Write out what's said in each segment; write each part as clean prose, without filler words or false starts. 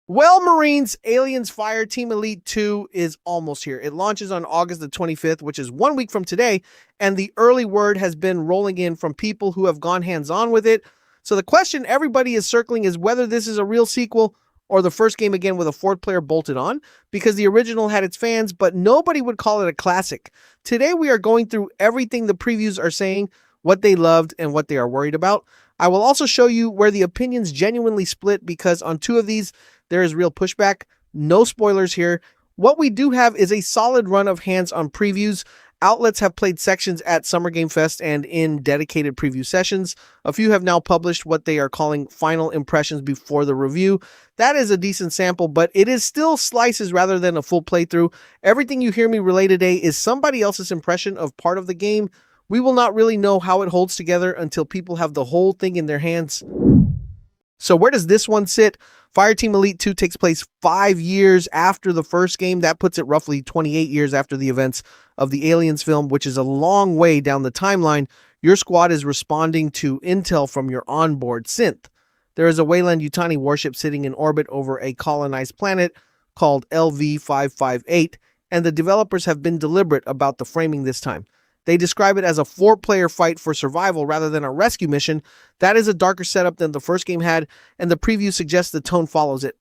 Well, Marines, Aliens Fireteam Elite 2 is almost here. It launches on August the 25th, which is 1 week from today, and the early word has been rolling in from people who have gone hands-on with it. So the question everybody is circling is whether this is a real sequel or the first game again with a fourth player bolted on, because the original had its fans, but nobody would call it a classic. Today we are going through everything the previews are saying, what they loved, and what they are worried about. I will also show you where the opinions genuinely split, because on two of these, there is real pushback. No spoilers here. What we do have is a solid run of hands-on previews. Outlets have played sections at Summer Game Fest and in dedicated preview sessions. A few have now published what they are calling final impressions before the review. That is a decent sample, but it is still slices rather than a full playthrough. Everything you hear me relay today is somebody else's impression of part of the game. We will not really know how it holds together until people have the whole thing in their hands. So where does this one sit? Fireteam Elite 2 takes place 5 years after the first game. That puts it roughly 28 years after the events of the Aliens film, which is a long way down the timeline. Your squad is responding to intel from your onboard synth. There is a Weyland-Yutani warship sitting in orbit over a colonized planet called LV-558, and the developers have been deliberate about the framing this time. They describe it as a 4-player fight for survival rather than a rescue mission. That is a darker setup than the first game had, and the preview suggests the tone follows it.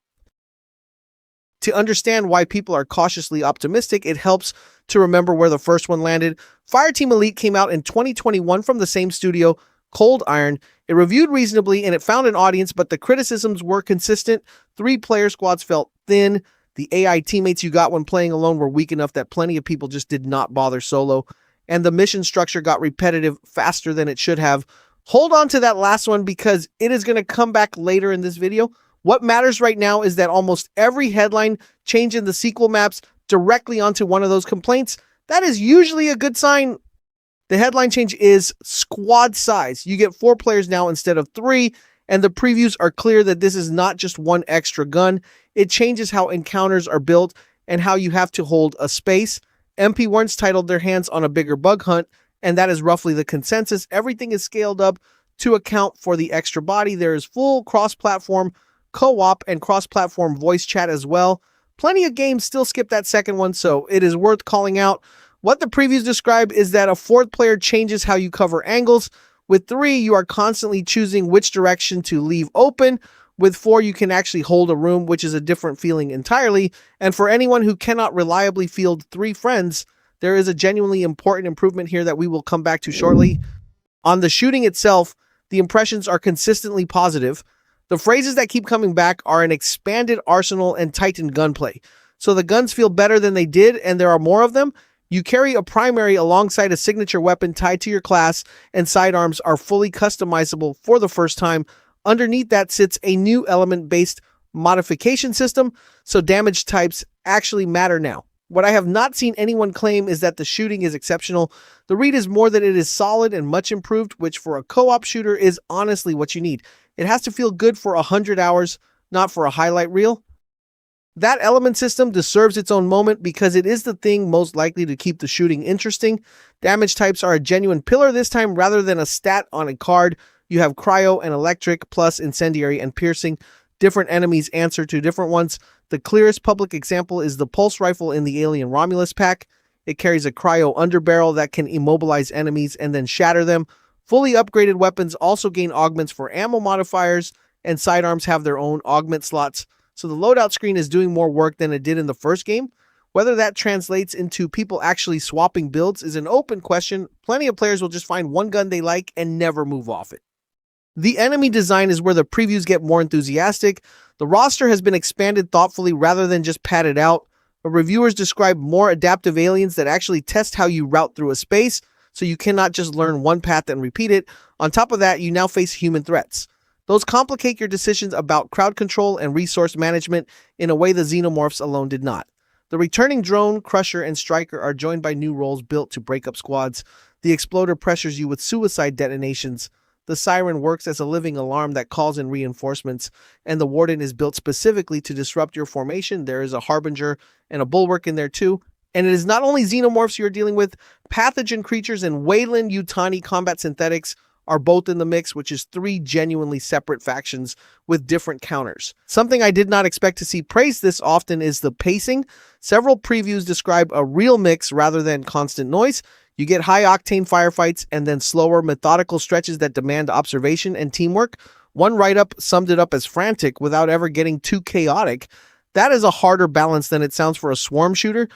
To understand why people are cautiously optimistic, it helps to remember where the first one landed. Fireteam Elite came out in 2021 from the same studio, Cold Iron. It reviewed reasonably and it found an audience, but the criticisms were consistent. 3-player squads felt thin. The AI teammates you got when playing alone were weak enough that plenty of people just did not bother solo. And the mission structure got repetitive faster than it should have. Hold on to that last one because it is going to come back later in this video. What matters right now is that almost every headline change in the sequel maps directly onto one of those complaints. That is usually a good sign. The headline change is squad size. You get 4 players now instead of 3, and the previews are clear that this is not just one extra gun. It changes how encounters are built and how you have to hold a space. MP1's titled their hands on a bigger bug hunt, and that is roughly the consensus. Everything is scaled up to account for the extra body. There is full cross-platform co-op and cross-platform voice chat as well. Plenty of games still skip that second one, so it is worth calling out. What the previews describe is that a 4th player changes how you cover angles. With 3, you are constantly choosing which direction to leave open. With 4, you can actually hold a room, which is a different feeling entirely. And for anyone who cannot reliably field 3 friends, there is a genuinely important improvement here that we will come back to shortly. On the shooting itself, the impressions are consistently positive. The phrases that keep coming back are an expanded arsenal and tightened gunplay. So the guns feel better than they did, and there are more of them. You carry a primary alongside a signature weapon tied to your class, and sidearms are fully customizable for the first time. Underneath that sits a new element-based modification system, so damage types actually matter now. What I have not seen anyone claim is that the shooting is exceptional. The read is more that it is solid and much improved, which for a co-op shooter is honestly what you need. It has to feel good for 100 hours, not for a highlight reel. That element system deserves its own moment because it is the thing most likely to keep the shooting interesting. Damage types are a genuine pillar this time rather than a stat on a card. You have cryo and electric, plus incendiary and piercing. Different enemies answer to different ones. The clearest public example is the pulse rifle in the Alien Romulus pack. It carries a cryo underbarrel that can immobilize enemies and then shatter them. Fully upgraded weapons also gain augments for ammo modifiers, and sidearms have their own augment slots. So the loadout screen is doing more work than it did in the first game. Whether that translates into people actually swapping builds is an open question. Plenty of players will just find one gun they like and never move off it. The enemy design is where the previews get more enthusiastic. The roster has been expanded thoughtfully rather than just padded out. The reviewers describe more adaptive aliens that actually test how you route through a space, so you cannot just learn one path and repeat it. On top of that, you now face human threats. Those complicate your decisions about crowd control and resource management in a way the xenomorphs alone did not. The returning drone, crusher, and striker are joined by new roles built to break up squads. The exploder pressures you with suicide detonations. The siren works as a living alarm that calls in reinforcements, and the warden is built specifically to disrupt your formation. There is a harbinger and a bulwark in there too. And it is not only xenomorphs you're dealing with, pathogen creatures and Weyland-Yutani combat synthetics are both in the mix, which is 3 genuinely separate factions with different counters. Something I did not expect to see praised this often is the pacing. Several previews describe a real mix rather than constant noise. You get high-octane firefights and then slower, methodical stretches that demand observation and teamwork. One write-up summed it up as frantic without ever getting too chaotic. That is a harder balance than it sounds for a swarm shooter.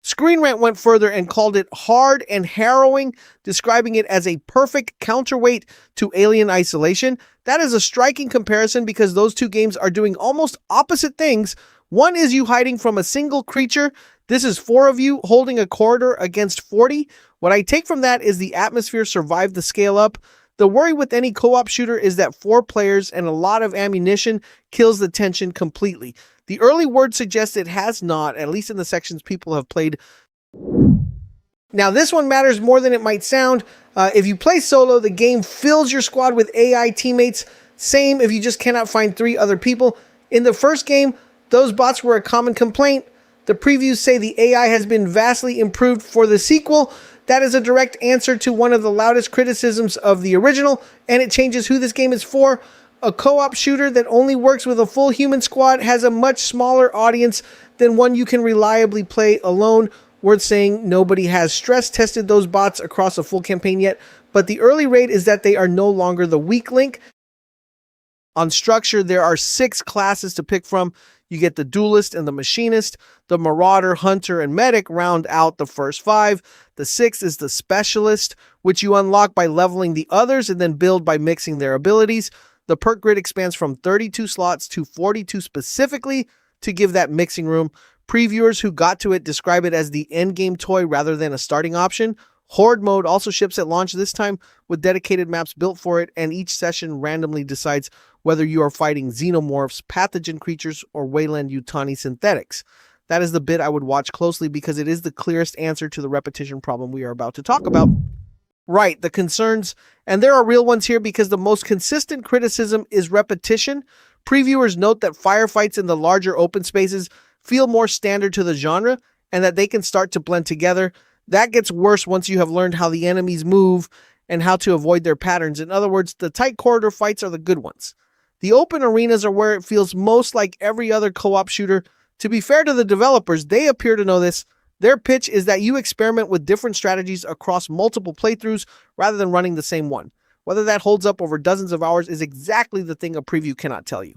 Screen Rant went further and called it hard and harrowing, describing it as a perfect counterweight to Alien Isolation. That is a striking comparison because those two games are doing almost opposite things. One is you hiding from a single creature. This is 4 of you holding a corridor against 40. What I take from that is the atmosphere survived the scale up. The worry with any co-op shooter is that 4 players and a lot of ammunition kills the tension completely. The early word suggests it has not, at least in the sections people have played. Now, this one matters more than it might sound. If you play solo, the game fills your squad with AI teammates. Same if you just cannot find 3 other people. In the first game, those bots were a common complaint. The previews say the AI has been vastly improved for the sequel. That is a direct answer to one of the loudest criticisms of the original, and it changes who this game is for. A co-op shooter that only works with a full human squad has a much smaller audience than one you can reliably play alone. Worth saying, nobody has stress tested those bots across a full campaign yet, but the early rate is that they are no longer the weak link. On structure, there are 6 classes to pick from. You get the Duelist and the Machinist. The Marauder, Hunter, and Medic round out the first 5. The 6th is the Specialist, which you unlock by leveling the others and then build by mixing their abilities. The perk grid expands from 32 slots to 42 specifically to give that mixing room. Previewers who got to it describe it as the endgame toy rather than a starting option. Horde mode also ships at launch this time with dedicated maps built for it, and each session randomly decides whether you are fighting xenomorphs, pathogen creatures, or Weyland-Yutani synthetics. That is the bit I would watch closely because it is the clearest answer to the repetition problem we are about to talk about. Right, the concerns, and there are real ones here because the most consistent criticism is repetition. Previewers note that firefights in the larger open spaces feel more standard to the genre and that they can start to blend together. That gets worse once you have learned how the enemies move and how to avoid their patterns. In other words, the tight corridor fights are the good ones. The open arenas are where it feels most like every other co-op shooter. To be fair to the developers, they appear to know this. Their pitch is that you experiment with different strategies across multiple playthroughs rather than running the same one. Whether that holds up over dozens of hours is exactly the thing a preview cannot tell you.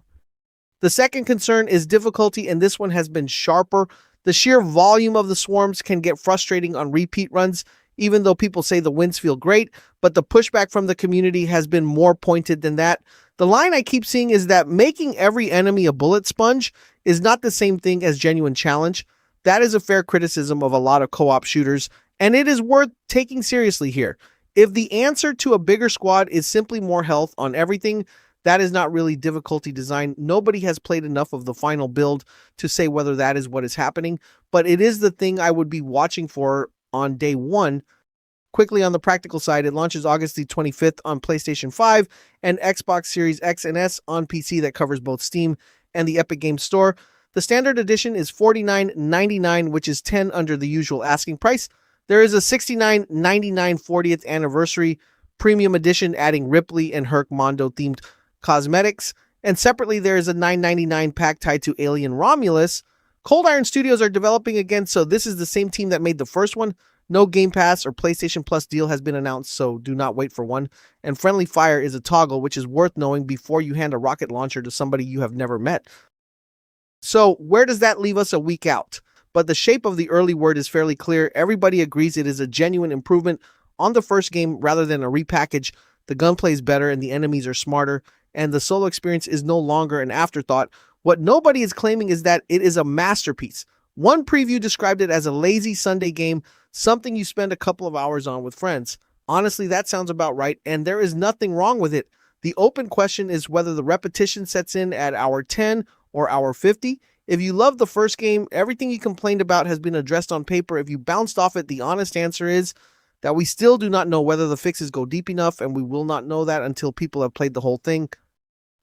The second concern is difficulty, and this one has been sharper. The sheer volume of the swarms can get frustrating on repeat runs, even though people say the wins feel great, but the pushback from the community has been more pointed than that. The line I keep seeing is that making every enemy a bullet sponge is not the same thing as genuine challenge. That is a fair criticism of a lot of co-op shooters, and it is worth taking seriously here. If the answer to a bigger squad is simply more health on everything, that is not really difficulty design. Nobody has played enough of the final build to say whether that is what is happening, but it is the thing I would be watching for on day 1. Quickly on the practical side, it launches August the 25th on PlayStation 5 and Xbox Series X and S on PC. That covers both Steam and the Epic Games Store. The standard edition is $49.99, which is $10 under the usual asking price. There is a $69.99 40th anniversary premium edition adding Ripley and Herc Mondo themed cosmetics, and separately there is a $9.99 pack tied to Alien Romulus. Cold Iron Studios are developing again, so this is the same team that made the first one. No Game Pass or PlayStation Plus deal has been announced, so do not wait for one. And Friendly Fire is a toggle, which is worth knowing before you hand a rocket launcher to somebody you have never met. So where does that leave us a week out? But the shape of the early word is fairly clear. Everybody agrees it is a genuine improvement on the first game rather than a repackage. The gunplay is better and the enemies are smarter, and the solo experience is no longer an afterthought. What nobody is claiming is that it is a masterpiece. One preview described it as a lazy Sunday game, something you spend a couple of hours on with friends. Honestly, that sounds about right, and there is nothing wrong with it. The open question is whether the repetition sets in at hour 10 or hour 50. If you love the first game, everything you complained about has been addressed on paper. If you bounced off it, the honest answer is that we still do not know whether the fixes go deep enough, and we will not know that until people have played the whole thing.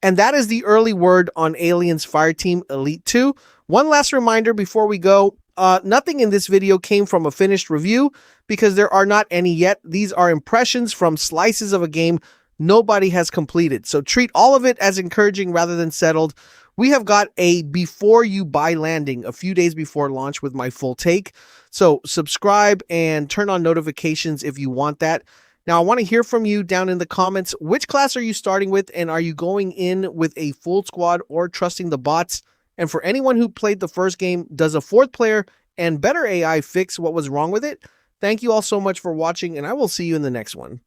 And that is the early word on Aliens Fireteam Elite 2. One last reminder before we go, Nothing in this video came from a finished review because there are not any yet. These are impressions from slices of a game nobody has completed. So treat all of it as encouraging rather than settled. We have got a before you buy landing a few days before launch with my full take. So subscribe and turn on notifications if you want that. Now, I want to hear from you down in the comments. Which class are you starting with, and are you going in with a full squad or trusting the bots? And for anyone who played the first game, does a fourth player and better AI fix what was wrong with it? Thank you all so much for watching, and I will see you in the next one.